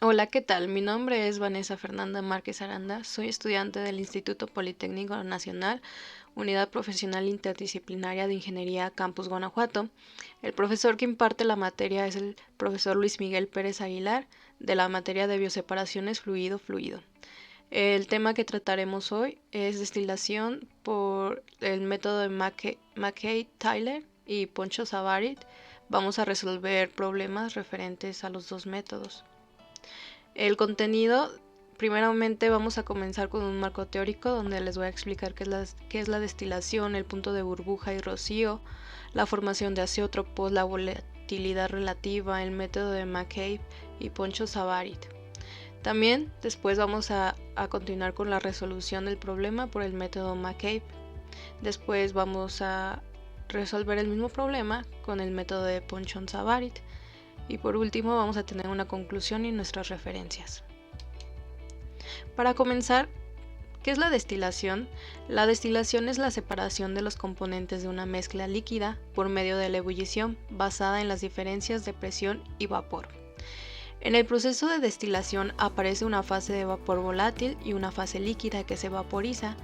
Hola, ¿qué tal? Mi nombre es Vanessa Fernanda Márquez Aranda, soy estudiante del Instituto Politécnico Nacional, Unidad Profesional Interdisciplinaria de Ingeniería Campus Guanajuato. El profesor que imparte la materia es el profesor Luis Miguel Pérez Aguilar, de la materia de bioseparaciones fluido-fluido. El tema que trataremos hoy es destilación por el método de Mackay-Tyler y Poncho Savarit. Vamos a resolver problemas referentes a los dos métodos. El contenido, primeramente vamos a comenzar con un marco teórico donde les voy a explicar qué es la destilación, el punto de burbuja y rocío, la formación de azeótropos, la volatilidad relativa, el método de McCabe y Poncho Savarit. También después vamos a continuar con la resolución del problema por el método McCabe. Después vamos a resolver el mismo problema con el método de Poncho Savarit. Y por último vamos a tener una conclusión y nuestras referencias. Para comenzar, ¿qué es la destilación? La destilación es la separación de los componentes de una mezcla líquida por medio de la ebullición basada en las diferencias de presión y vapor. En el proceso de destilación aparece una fase de vapor volátil y una fase líquida que se vaporiza.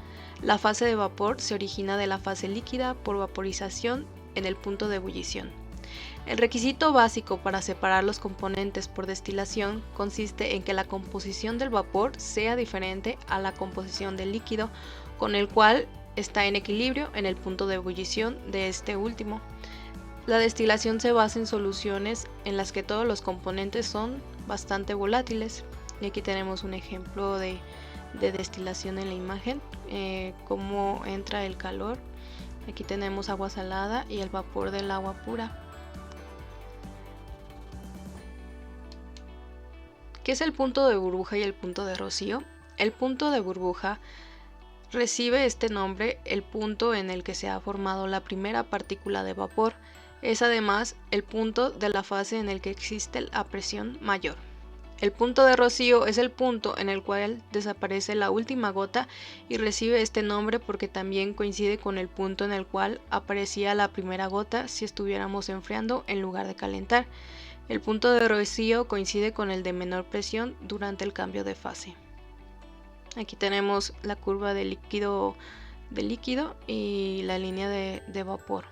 La fase de vapor se origina de la fase líquida por vaporización en el punto de ebullición. El requisito básico para separar los componentes por destilación consiste en que la composición del vapor sea diferente a la composición del líquido con el cual está en equilibrio en el punto de ebullición de este último. La destilación se basa en soluciones en las que todos los componentes son bastante volátiles. Y aquí tenemos un ejemplo de destilación en la imagen, cómo entra el calor. Aquí tenemos agua salada y el vapor del agua pura. ¿Qué es el punto de burbuja y el punto de rocío? El punto de burbuja recibe este nombre el punto en el que se ha formado la primera partícula de vapor. Es además el punto de la fase en el que existe la presión mayor. El punto de rocío es el punto en el cual desaparece la última gota y recibe este nombre porque también coincide con el punto en el cual aparecía la primera gota si estuviéramos enfriando en lugar de calentar. El punto de rocío coincide con el de menor presión durante el cambio de fase. Aquí tenemos la curva de líquido y la línea de vapor.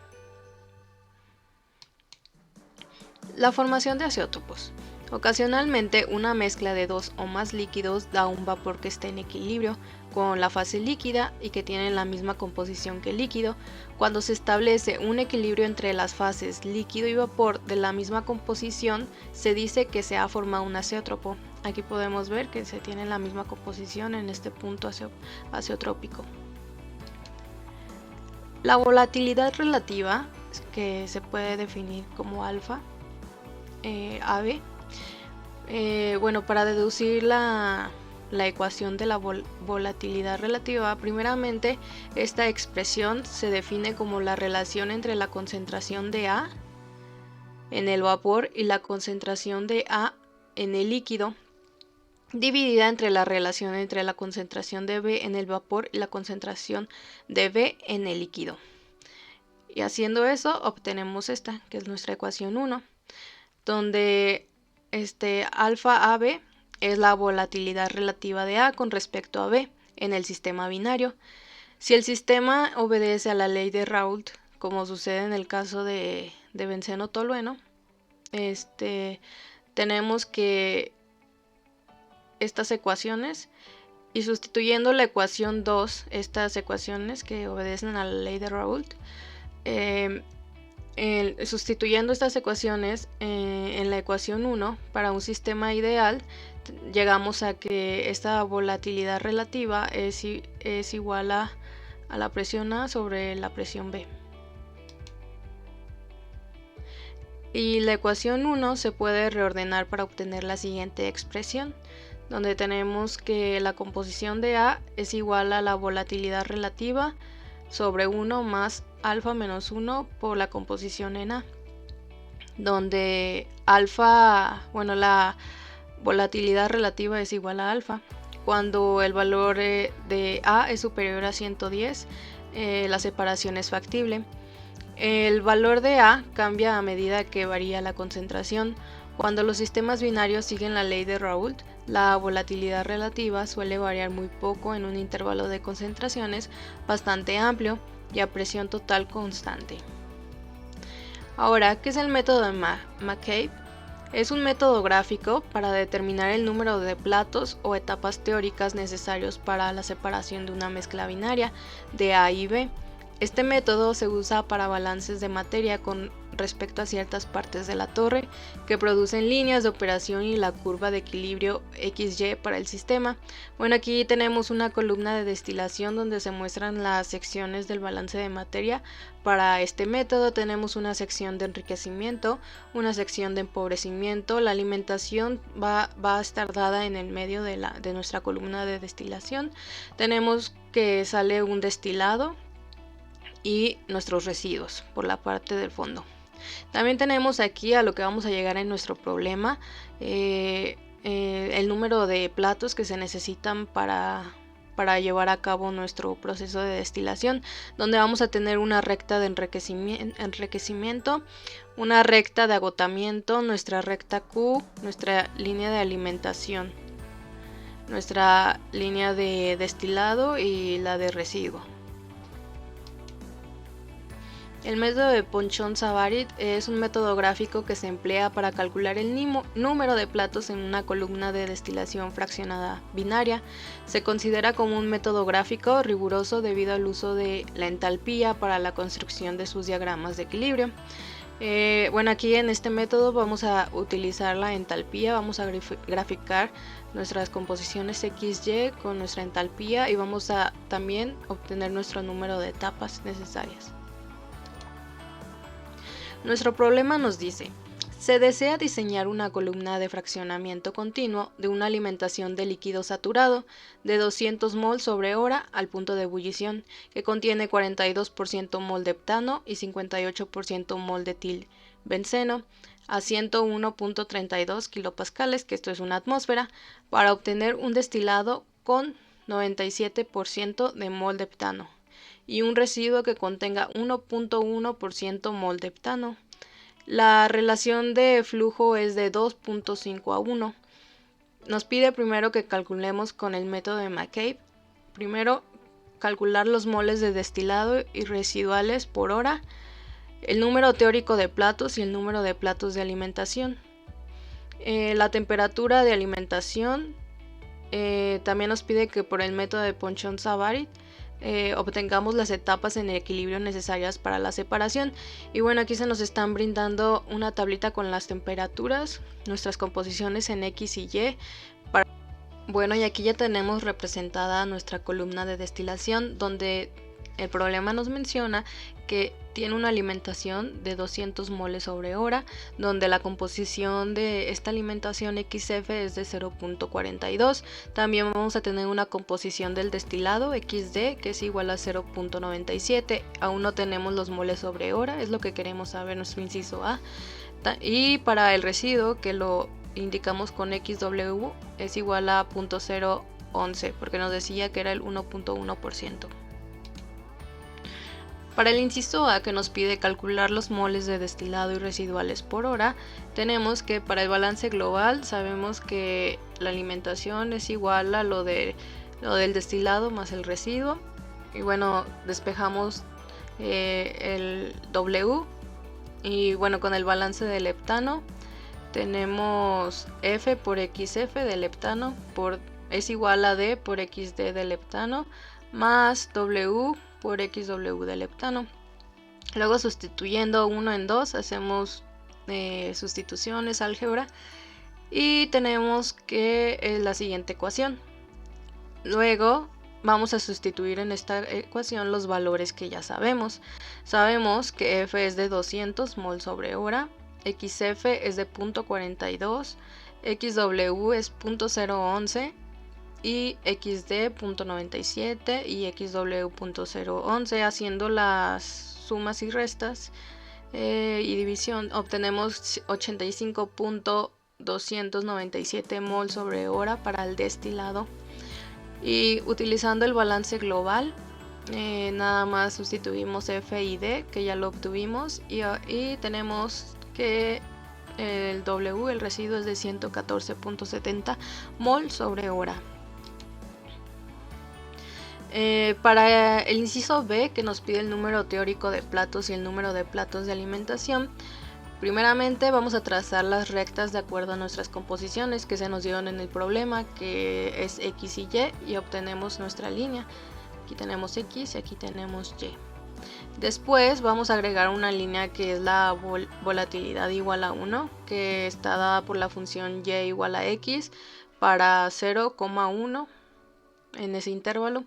La formación de azeótopos. Ocasionalmente, una mezcla de dos o más líquidos da un vapor que esté en equilibrio con la fase líquida y que tiene la misma composición que el líquido. Cuando se establece un equilibrio entre las fases líquido y vapor de la misma composición, se dice que se ha formado un azeótropo. Aquí podemos ver que se tiene la misma composición en este punto azeotrópico. La volatilidad relativa, que se puede definir como alfa, AB. Bueno, para deducir la ecuación de la volatilidad relativa, primeramente esta expresión se define como la relación entre la concentración de A en el vapor y la concentración de A en el líquido, dividida entre la relación entre la concentración de B en el vapor y la concentración de B en el líquido. Y haciendo eso obtenemos esta, que es nuestra ecuación 1, donde alfa AB es la volatilidad relativa de A con respecto a B en el sistema binario. Si el sistema obedece a la ley de Raoult, como sucede en el caso de benceno-tolueno, tenemos que estas ecuaciones, y sustituyendo la ecuación 2, estas ecuaciones que obedecen a la ley de Raoult, sustituyendo estas ecuaciones en la ecuación 1 para un sistema ideal, llegamos a que esta volatilidad relativa es igual a la presión A sobre la presión B. Y la ecuación 1 se puede reordenar para obtener la siguiente expresión, donde tenemos que la composición de A es igual a la volatilidad relativa sobre 1 más alfa menos 1 por la composición en A, donde alfa, bueno, la volatilidad relativa es igual a alfa. Cuando el valor de A es superior a 110, la separación es factible. El valor de A cambia a medida que varía la concentración. Cuando los sistemas binarios siguen la ley de Raoult, la volatilidad relativa suele variar muy poco en un intervalo de concentraciones bastante amplio y a presión total constante. Ahora, ¿qué es el método de McCabe? Es un método gráfico para determinar el número de platos o etapas teóricas necesarios para la separación de una mezcla binaria de A y B. Este método se usa para balances de materia con respecto a ciertas partes de la torre que producen líneas de operación y la curva de equilibrio XY para el sistema. Bueno, aquí tenemos una columna de destilación donde se muestran las secciones del balance de materia. Para este método tenemos una sección de enriquecimiento, una sección de empobrecimiento. La alimentación va a estar dada en el medio de nuestra columna de destilación. Tenemos que sale un destilado y nuestros residuos por la parte del fondo. También tenemos aquí a lo que vamos a llegar en nuestro problema, el número de platos que se necesitan para llevar a cabo nuestro proceso de destilación, donde vamos a tener una recta de enriquecimiento, una recta de agotamiento, nuestra recta Q, nuestra línea de alimentación, nuestra línea de destilado y la de residuo. El método de Ponchon-Savarit es un método gráfico que se emplea para calcular el número de platos en una columna de destilación fraccionada binaria. Se considera como un método gráfico riguroso debido al uso de la entalpía para la construcción de sus diagramas de equilibrio. Bueno, aquí en este método vamos a utilizar la entalpía, vamos a graficar nuestras composiciones XY con nuestra entalpía y vamos a también obtener nuestro número de etapas necesarias. Nuestro problema nos dice: se desea diseñar una columna de fraccionamiento continuo de una alimentación de líquido saturado de 200 mol sobre hora al punto de ebullición, que contiene 42% mol de heptano y 58% mol de etilbenceno a 101.32 kilopascales, que esto es una atmósfera, para obtener un destilado con 97% de mol de heptano y un residuo que contenga 1.1% mol de heptano. La relación de flujo es de 2.5 a 1. Nos pide primero que calculemos con el método de McCabe. Primero, calcular los moles de destilado y residuales por hora, el número teórico de platos y el número de platos de alimentación. La temperatura de alimentación también nos pide que por el método de Ponchon-Savarit obtengamos las etapas en el equilibrio necesarias para la separación. Y bueno, aquí se nos están brindando una tablita con las temperaturas, nuestras composiciones en X y Y. Bueno, y aquí ya tenemos representada nuestra columna de destilación, donde el problema nos menciona que tiene una alimentación de 200 moles sobre hora, donde la composición de esta alimentación XF es de 0.42. También vamos a tener una composición del destilado XD que es igual a 0.97. Aún no tenemos los moles sobre hora, es lo que queremos saber, nuestro inciso A. Y para el residuo, que lo indicamos con XW, es igual a 0.011, porque nos decía que era el 1.1%. Para el inciso A, que nos pide calcular los moles de destilado y residuales por hora, tenemos que para el balance global sabemos que la alimentación es igual a lo del destilado más el residuo. Y bueno, despejamos el W. Y bueno, con el balance del heptano tenemos F por XF del heptano es igual a D por XD del heptano más W por XW del heptano. Luego, sustituyendo 1 en 2, hacemos sustituciones, álgebra, y tenemos que la siguiente ecuación. Luego vamos a sustituir en esta ecuación los valores que ya sabemos. Sabemos que F es de 200 mol sobre hora, XF es de 0.42, XW es 0.011, y XD 0.97 y XW 0.011. Haciendo las sumas y restas y división, obtenemos 85.297 mol sobre hora para el destilado. Y utilizando el balance global, nada más sustituimos F y D, que ya lo obtuvimos, y tenemos que el W, el residuo, es de 114.70 mol sobre hora. Para el inciso B, que nos pide el número teórico de platos y el número de platos de alimentación, primeramente vamos a trazar las rectas de acuerdo a nuestras composiciones que se nos dieron en el problema, que es X y Y obtenemos nuestra línea. Aquí tenemos X y aquí tenemos Y. Después vamos a agregar una línea que es la volatilidad igual a 1, que está dada por la función Y igual a X para 0,1 en ese intervalo.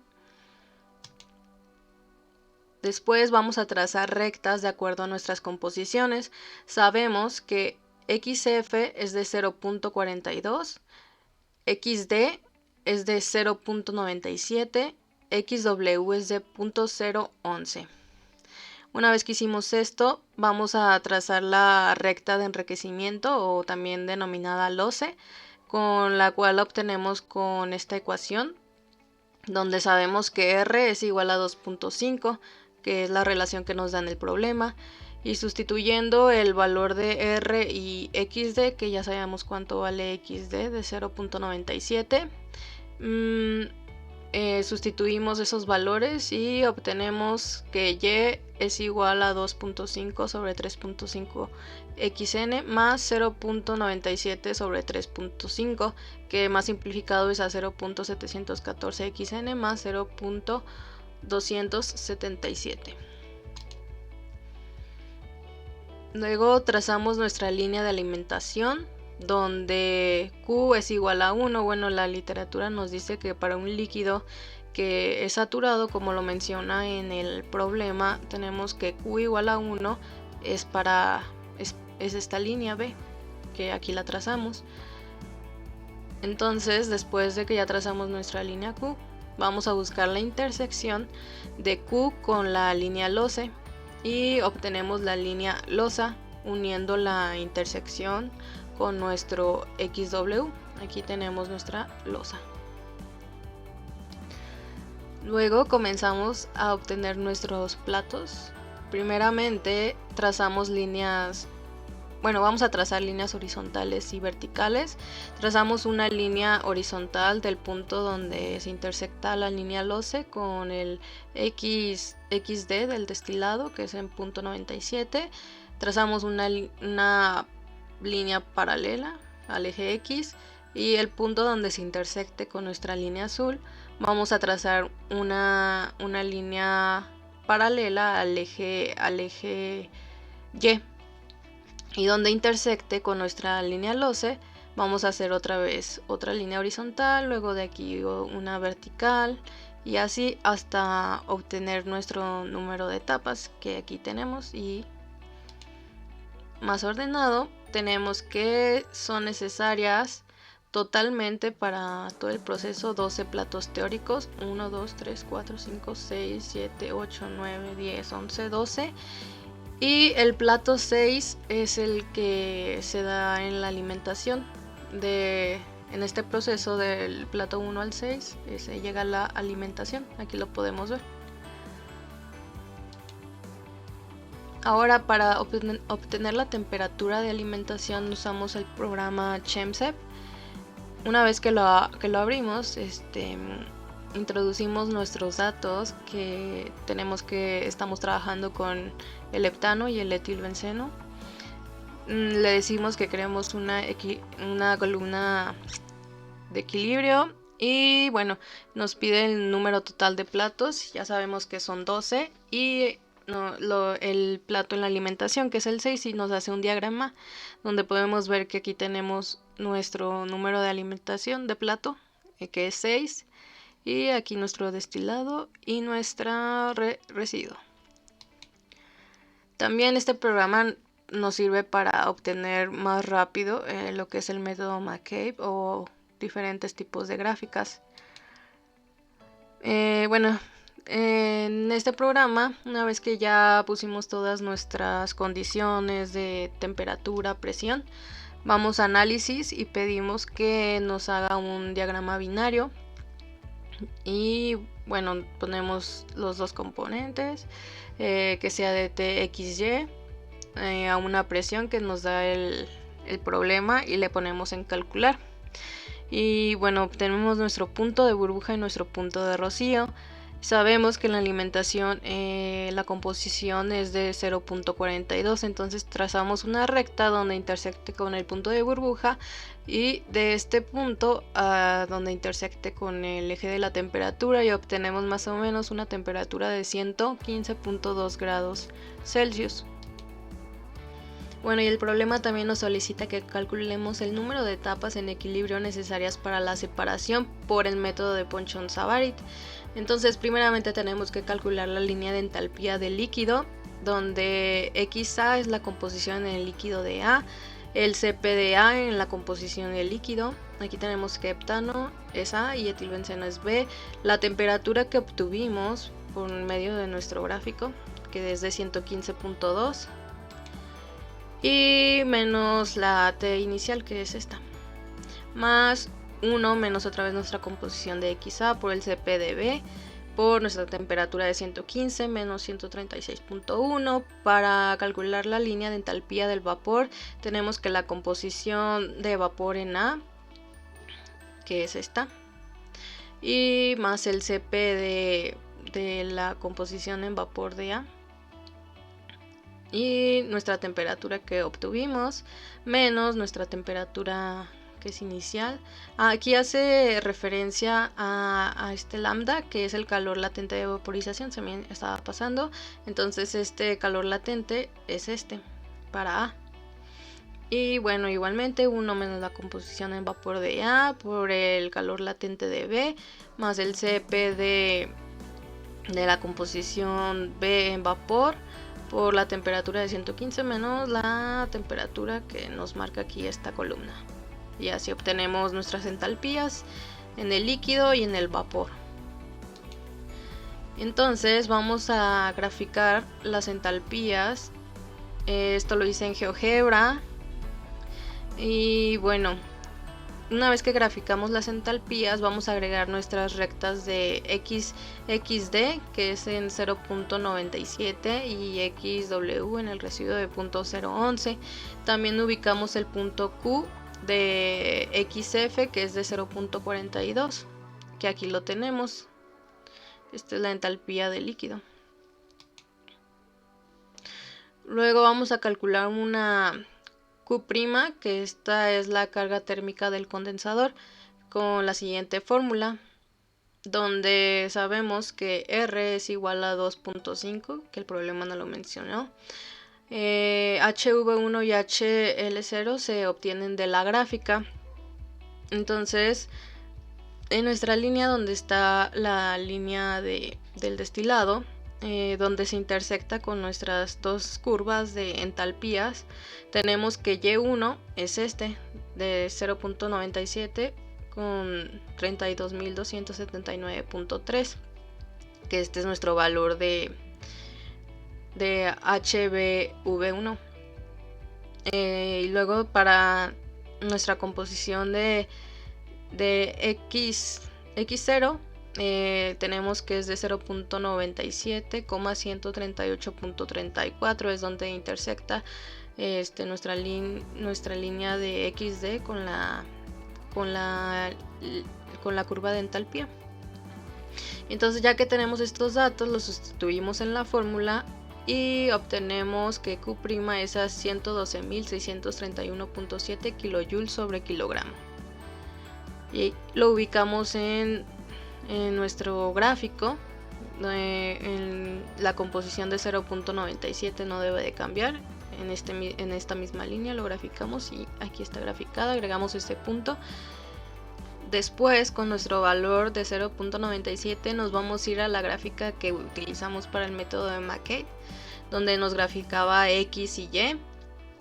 Después vamos a trazar rectas de acuerdo a nuestras composiciones. Sabemos que XF es de 0.42, XD es de 0.97, XW es de 0.011. Una vez que hicimos esto, vamos a trazar la recta de enriquecimiento, o también denominada LOCE, con la cual obtenemos con esta ecuación, donde sabemos que R es igual a 2.5, que es la relación que nos da en el problema, y sustituyendo el valor de R y XD, que ya sabemos cuánto vale XD, de 0.97, sustituimos esos valores y obtenemos que Y es igual a 2.5 sobre 3.5 xn más 0.97 sobre 3.5, que más simplificado es a 0.714 xn más 0.277. Luego trazamos nuestra línea de alimentación, donde Q es igual a 1. Bueno, la literatura nos dice que para un líquido que es saturado, como lo menciona en el problema, tenemos que Q igual a 1 es esta línea B, que aquí la trazamos. Entonces, después de que ya trazamos nuestra línea Q, vamos a buscar la intersección de Q con la línea LOCE y obtenemos la línea LOSA uniendo la intersección con nuestro XW. Aquí tenemos nuestra losa. Luego comenzamos a obtener nuestros platos. Primeramente trazamos líneas, vamos a trazar líneas horizontales y verticales. Trazamos una línea horizontal del punto donde se intersecta la línea LOCE con el XD del destilado, que es en punto 97. Trazamos una línea paralela al eje X, y el punto donde se intersecte con nuestra línea azul vamos a trazar una línea paralela al eje Y, y donde intersecte con nuestra línea LOCE vamos a hacer otra vez otra línea horizontal, luego de aquí una vertical, y así hasta obtener nuestro número de etapas que aquí tenemos. Y más ordenado, tenemos que son necesarias totalmente para todo el proceso 12 platos teóricos: 1, 2, 3, 4, 5, 6, 7, 8, 9, 10, 11, 12. Y el plato 6 es el que se da en la alimentación. En este proceso del plato 1 al 6 se llega a la alimentación. Aquí lo podemos ver. Ahora, para obtener la temperatura de alimentación usamos el programa ChemSep. Una vez que lo abrimos, introducimos nuestros datos, que estamos trabajando con el heptano y el etilbenceno. Le decimos que queremos una columna de equilibrio, y bueno, nos pide el número total de platos. Ya sabemos que son 12, y el plato en la alimentación, que es el 6, y nos hace un diagrama donde podemos ver que aquí tenemos nuestro número de alimentación de plato, que es 6, y aquí nuestro destilado y nuestra residuo. También este programa nos sirve para obtener más rápido lo que es el método McCabe o diferentes tipos de gráficas. En este programa, una vez que ya pusimos todas nuestras condiciones de temperatura, presión, vamos a análisis y pedimos que nos haga un diagrama binario. Y bueno, ponemos los dos componentes, que sea de TXY, a una presión que nos da el el problema y le ponemos en calcular. Y bueno, obtenemos nuestro punto de burbuja y nuestro punto de rocío. Sabemos que en la alimentación la composición es de 0.42, entonces trazamos una recta donde intersecte con el punto de burbuja y de este punto a donde intersecte con el eje de la temperatura y obtenemos más o menos una temperatura de 115.2 grados Celsius. Bueno, y el problema también nos solicita que calculemos el número de etapas en equilibrio necesarias para la separación por el método de Ponchon-Savarit. Entonces, primeramente tenemos que calcular la línea de entalpía del líquido, donde XA es la composición en el líquido de A, el CP de A en la composición del líquido. Aquí tenemos que heptano es A y etilbenceno es B. La temperatura que obtuvimos por medio de nuestro gráfico, que es de 115.2. Y menos la T inicial, que es esta, más 1 menos otra vez nuestra composición de XA por el CP de B por nuestra temperatura de 115 menos 136.1. Para calcular la línea de entalpía del vapor tenemos que la composición de vapor en A, que es esta, y más el CP de la composición en vapor de A y nuestra temperatura que obtuvimos menos nuestra temperatura que es inicial. Aquí hace referencia a este lambda, que es el calor latente de vaporización, se me estaba pasando. Entonces este calor latente es este para A. Y bueno, igualmente 1 menos la composición en vapor de A por el calor latente de B más el CP de la composición B en vapor por la temperatura de 115 menos la temperatura que nos marca aquí esta columna. Y así obtenemos nuestras entalpías en el líquido y en el vapor. Entonces vamos a graficar las entalpías. Esto lo hice en GeoGebra. Y bueno, una vez que graficamos las entalpías, vamos a agregar nuestras rectas de XD, que es en 0.97, y XW en el residuo de 0.011. También ubicamos el punto Q de XF, que es de 0.42, que aquí lo tenemos. Esta es la entalpía del líquido. Luego vamos a calcular una Q', que esta es la carga térmica del condensador, con la siguiente fórmula, donde sabemos que R es igual a 2.5, que el problema no lo mencionó. HV1 y HL0 se obtienen de la gráfica. Entonces, en nuestra línea donde está la línea del destilado, donde se intersecta con nuestras dos curvas de entalpías, tenemos que Y1 es este de 0.97 con 32.279.3, que este es nuestro valor de HBV1. Y luego para nuestra composición de X0 tenemos que es de 0.97, 138.34, es donde intersecta nuestra línea de XD con la curva de entalpía. Entonces, ya que tenemos estos datos, los sustituimos en la fórmula y obtenemos que Q' es a 112.631.7 kJ sobre kilogramo. Y lo ubicamos en nuestro gráfico. En la composición de 0.97 no debe de cambiar. En esta misma línea lo graficamos y aquí está graficada. Agregamos este punto. Después, con nuestro valor de 0.97 nos vamos a ir a la gráfica que utilizamos para el método de McKay, donde nos graficaba X y Y,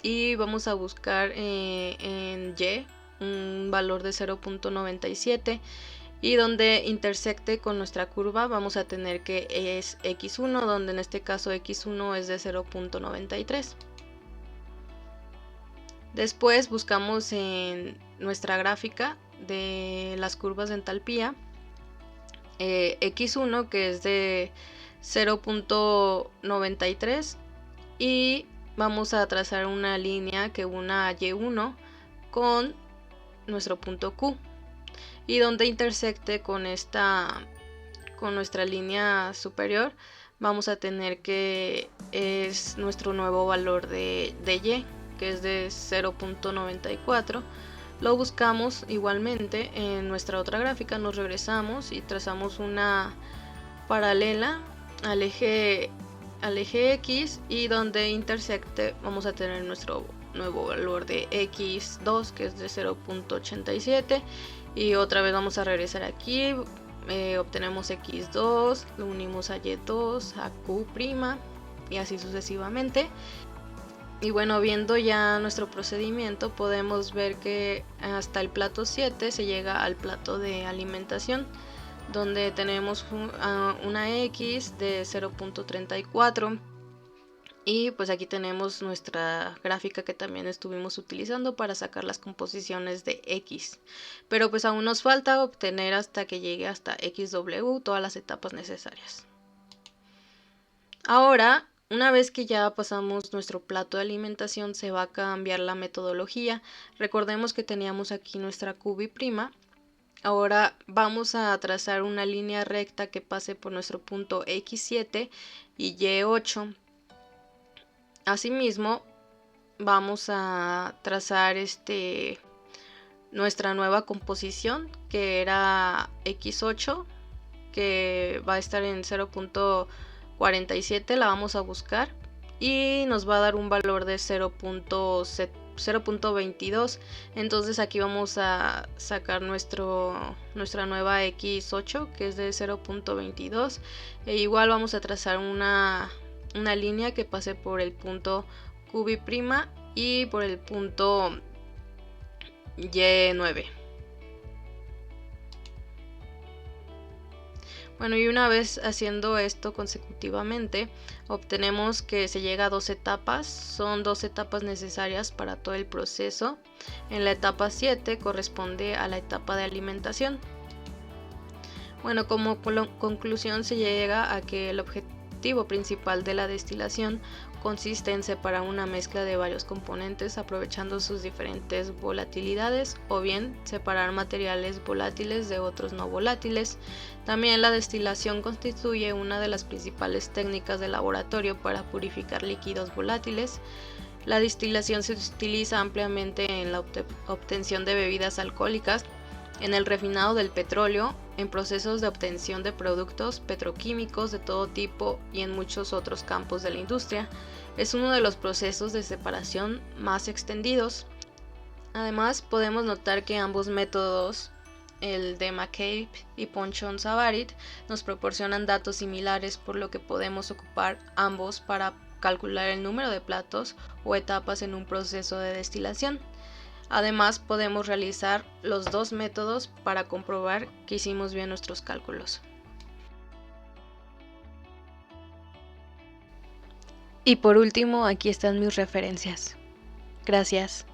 y vamos a buscar en Y un valor de 0.97, y donde intersecte con nuestra curva vamos a tener que es X1, donde en este caso X1 es de 0.93. Después buscamos en nuestra gráfica de las curvas de entalpía X1, que es de 0.93, y vamos a trazar una línea que una Y1 con nuestro punto Q, y donde intersecte con nuestra línea superior vamos a tener que es nuestro nuevo valor de y, que es de 0.94. Lo buscamos igualmente en nuestra otra gráfica, nos regresamos y trazamos una paralela al eje X, y donde intersecte vamos a tener nuestro nuevo valor de X2, que es de 0.87, y otra vez vamos a regresar aquí, obtenemos X2, lo unimos a Y2, a Q', y así sucesivamente. Y bueno, viendo ya nuestro procedimiento, podemos ver que hasta el plato 7 se llega al plato de alimentación, donde tenemos una X de 0.34. Y pues aquí tenemos nuestra gráfica que también estuvimos utilizando para sacar las composiciones de X. Pero pues aún nos falta obtener hasta que llegue hasta XW todas las etapas necesarias. Ahora, una vez que ya pasamos nuestro plato de alimentación, se va a cambiar la metodología. Recordemos que teníamos aquí nuestra QB'. Ahora vamos a trazar una línea recta que pase por nuestro punto X7 y Y8. Asimismo, vamos a trazar nuestra nueva composición, que era X8, que va a estar en 0.47, la vamos a buscar y nos va a dar un valor de 0.22. Entonces aquí vamos a sacar nuestra nueva X8, que es de 0.22, e igual vamos a trazar una línea que pase por el punto QB' y por el punto Y9. Bueno, y una vez haciendo esto consecutivamente, obtenemos que se llega a 2 etapas. Son 2 etapas necesarias para todo el proceso. En la etapa 7 corresponde a la etapa de alimentación. Bueno, como conclusión se llega a que el objetivo principal de la destilación consiste en separar una mezcla de varios componentes aprovechando sus diferentes volatilidades, o bien separar materiales volátiles de otros no volátiles. También la destilación constituye una de las principales técnicas de laboratorio para purificar líquidos volátiles. La destilación se utiliza ampliamente en la obtención de bebidas alcohólicas, en el refinado del petróleo, en procesos de obtención de productos petroquímicos de todo tipo y en muchos otros campos de la industria. Es uno de los procesos de separación más extendidos. Además, podemos notar que ambos métodos, el de McCabe y Ponchon-Savarit, nos proporcionan datos similares, por lo que podemos ocupar ambos para calcular el número de platos o etapas en un proceso de destilación. Además, podemos realizar los dos métodos para comprobar que hicimos bien nuestros cálculos. Y por último, aquí están mis referencias. Gracias.